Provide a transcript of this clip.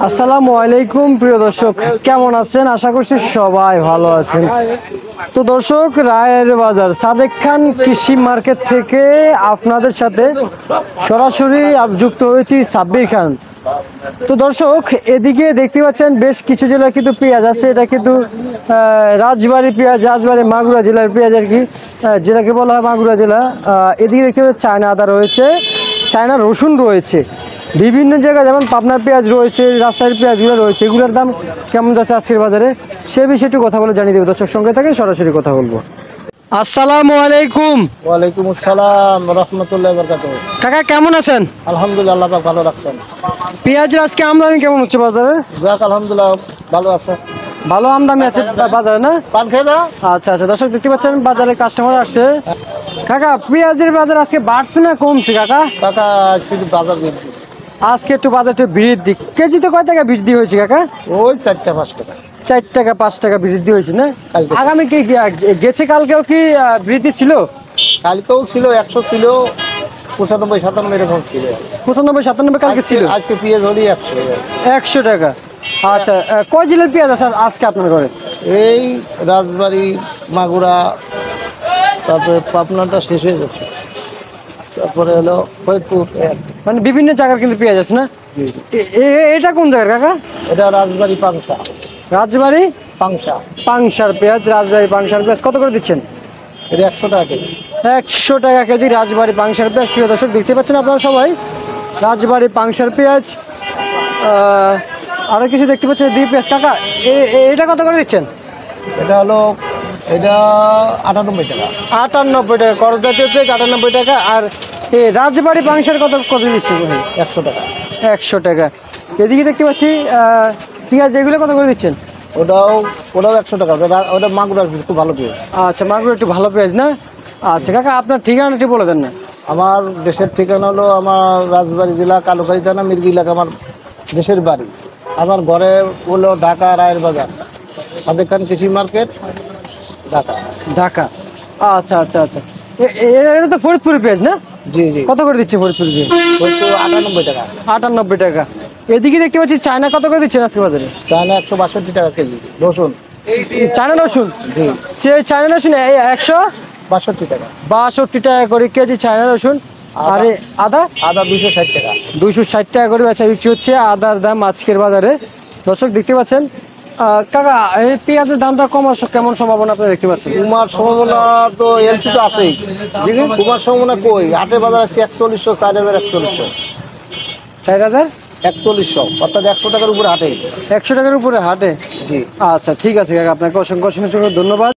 আসসালামু আলাইকুম প্রিয় দর্শক, কেমন আছেন? আশা করছি সবাই ভালো আছেন। তো দর্শক, রায়ের বাজার সাদেক খান কৃষি মার্কেট থেকে আপনাদের সাথে সরাসরি যুক্ত হয়েছি সাব্বির খান। তো দর্শক, এদিকে দেখতে পাচ্ছেন বেশ কিছু জেলার কিন্তু পেঁয়াজ আছে। এটা কিন্তু রাজবাড়ী পেঁয়াজ, রাজবাড়ী মাগুরা জেলার পেঁয়াজ আর কি, যেটাকে বলা হয় মাগুরা জেলা। এদিকে দেখতে পাচ্ছেন চায়না আদা রয়েছে, চায়না রসুন রয়েছে, বিভিন্ন জায়গায় যেমন পাবনার পেঁয়াজ রয়েছে, রাজশাহীর পেঁয়াজগুলো রয়েছে। এগুলোর দাম কেমন যাচ্ছে আজকের বাজারে সে বিষয়ে একটু কথা বলে জানিয়ে দেবো। দর্শক সঙ্গে থেকে সরাসরি কথা বলবো। আসসালামু আলাইকুম। ওয়ালাইকুম আসসালাম রাহমাতুল্লাহি ওয়া বারাকাতুহু। কাকা কেমন আছেন? আলহামদুলিল্লাহ, আল্লাহ পাক ভালো রাখছেন। পেঁয়াজের আজকে আমদানি কেমন হচ্ছে বাজারে? যাক আলহামদুলিল্লাহ ভালো আছে। ভালো আমদানি আছে বাজারে না? পান খেয়ে দাও। আচ্ছা আচ্ছা, দর্শক দেখতে পাচ্ছেন বাজারে কাস্টমার আসছে। কাকা, পেঁয়াজের বাজার আজকে বাড়ছে না কমছে কাকা? কাকা শুধু বাজার বৃদ্ধি। আজকে একটু বাজারটা বৃদ্ধি, কেজিতে কয় টাকা বৃদ্ধি হয়েছে কাকা? ওই 4-5 টাকা। 4 টাকা 5 টাকা বৃদ্ধি হয়েছে না? কালকে। আগামী কি গেছে কালকেও কি বৃদ্ধি ছিল? কালকেও ছিল 100, ছিল 95-97 এরকম ছিল। 95-97 কালকে ছিল। আজকে পেঁয়াজ হলি 100। 100 টাকা। আচ্ছা, কয় জেলার পেঁয়াজ আছে আজকে আপনার ঘরে? এই রাজবাড়ী, মাগুরা, তারপরে পাবনাটা শেষ হয়ে যাচ্ছে, তারপরে হলো ফরিদপুর। মানে বিভিন্ন জায়গার কিন্তু পেঁয়াজ আছে না? এটা কোন জায়গার কাকা? এটা রাজবাড়ী পাংশা। রাজবাড়ী পাংশা পাংশার পেঁয়াজ। রাজবাড়ী পাংশার পেঁয়াজ কত করে দিচ্ছেন? এটা 100 টাকা কেজি। 100 টাকা কেজি রাজবাড়ী পাংশার পেঁয়াজ। প্রিয় দর্শক দেখতে পাচ্ছেন আপনারা সবাই রাজবাড়ী পাংশার পেঁয়াজ। আরো কিছু দেখতে পাচ্ছেন দ্বীপ পেঁয়াজ। কাকা, এটা কত করে দিচ্ছেন? এটা হলো, এটা 98 টাকা। 98 টাকা করজ জাতীয় পেঁয়াজ, 98 টাকা। আর এই রাজবাড়ী পাংশার কত কত দিচ্ছেন? 100 টাকা। 100 টাকা। এদিকে দেখতে পাচ্ছি পেঁয়াজ, এগুলো কত করে দিচ্ছেন? ওটাও 100 টাকা। ওটা মাগুরার খুব ভালো পেঁয়াজ। আচ্ছা, মাগুর একটু ভালো পেঁয়াজ না? আচ্ছা কাকা, আপনার ঠিকানাটি বলে দেন না। আমার দেশের ঠিকানা হলো, আমার রাজবাড়ী জেলা কালুখালী থানা মির্গি এলাকা আমার দেশের বাড়ি। আমার ঘরে হলো ঢাকা রায়ের বাজার, সাদেক খান কৃষি মার্কেট, ঢাকা। ঢাকা। আচ্ছা আচ্ছা আচ্ছা, এটা তো ফরিদপুরের পেঁয়াজ না? জি জি। কত করে দিচ্ছে ফরিদপুর পেঁয়াজ? ওই তো 98 টাকা। 98 টাকা। এদিকে দেখতে পাচ্ছি চায়না কত করে দিচ্ছেন আজকে বাজারে? চায়না 162 টাকা কেজি। রসুন, চায়না রসুন? জি, চায়না রসুন 62 টাকা। 162 টাকা করে কেজি চায়না রসুন। আর আদা? আদা 260 টাকা। 260 টাকা করে বেচা বিক্রি হচ্ছে আদার দাম আজকের বাজারে। দর্শক দেখতে পাচ্ছেন। কাকা, এই পেঁয়াজের দামটা কমার কেমন সম্ভাবনা আপনি দেখতে পাচ্ছেন? কুমার সম্ভাবনা তো এলসি তো আছেই। কুমার সম্ভাবনা কই? হাটে বাজার আজকে 4100, 4100। 4100, অর্থাৎ 100 টাকার উপরে হাটে। 100 টাকার উপরে হাটে। জি। আচ্ছা ঠিক আছে কাকা, আপনাকে অসংখ্য অসংখ্য ধন্যবাদ।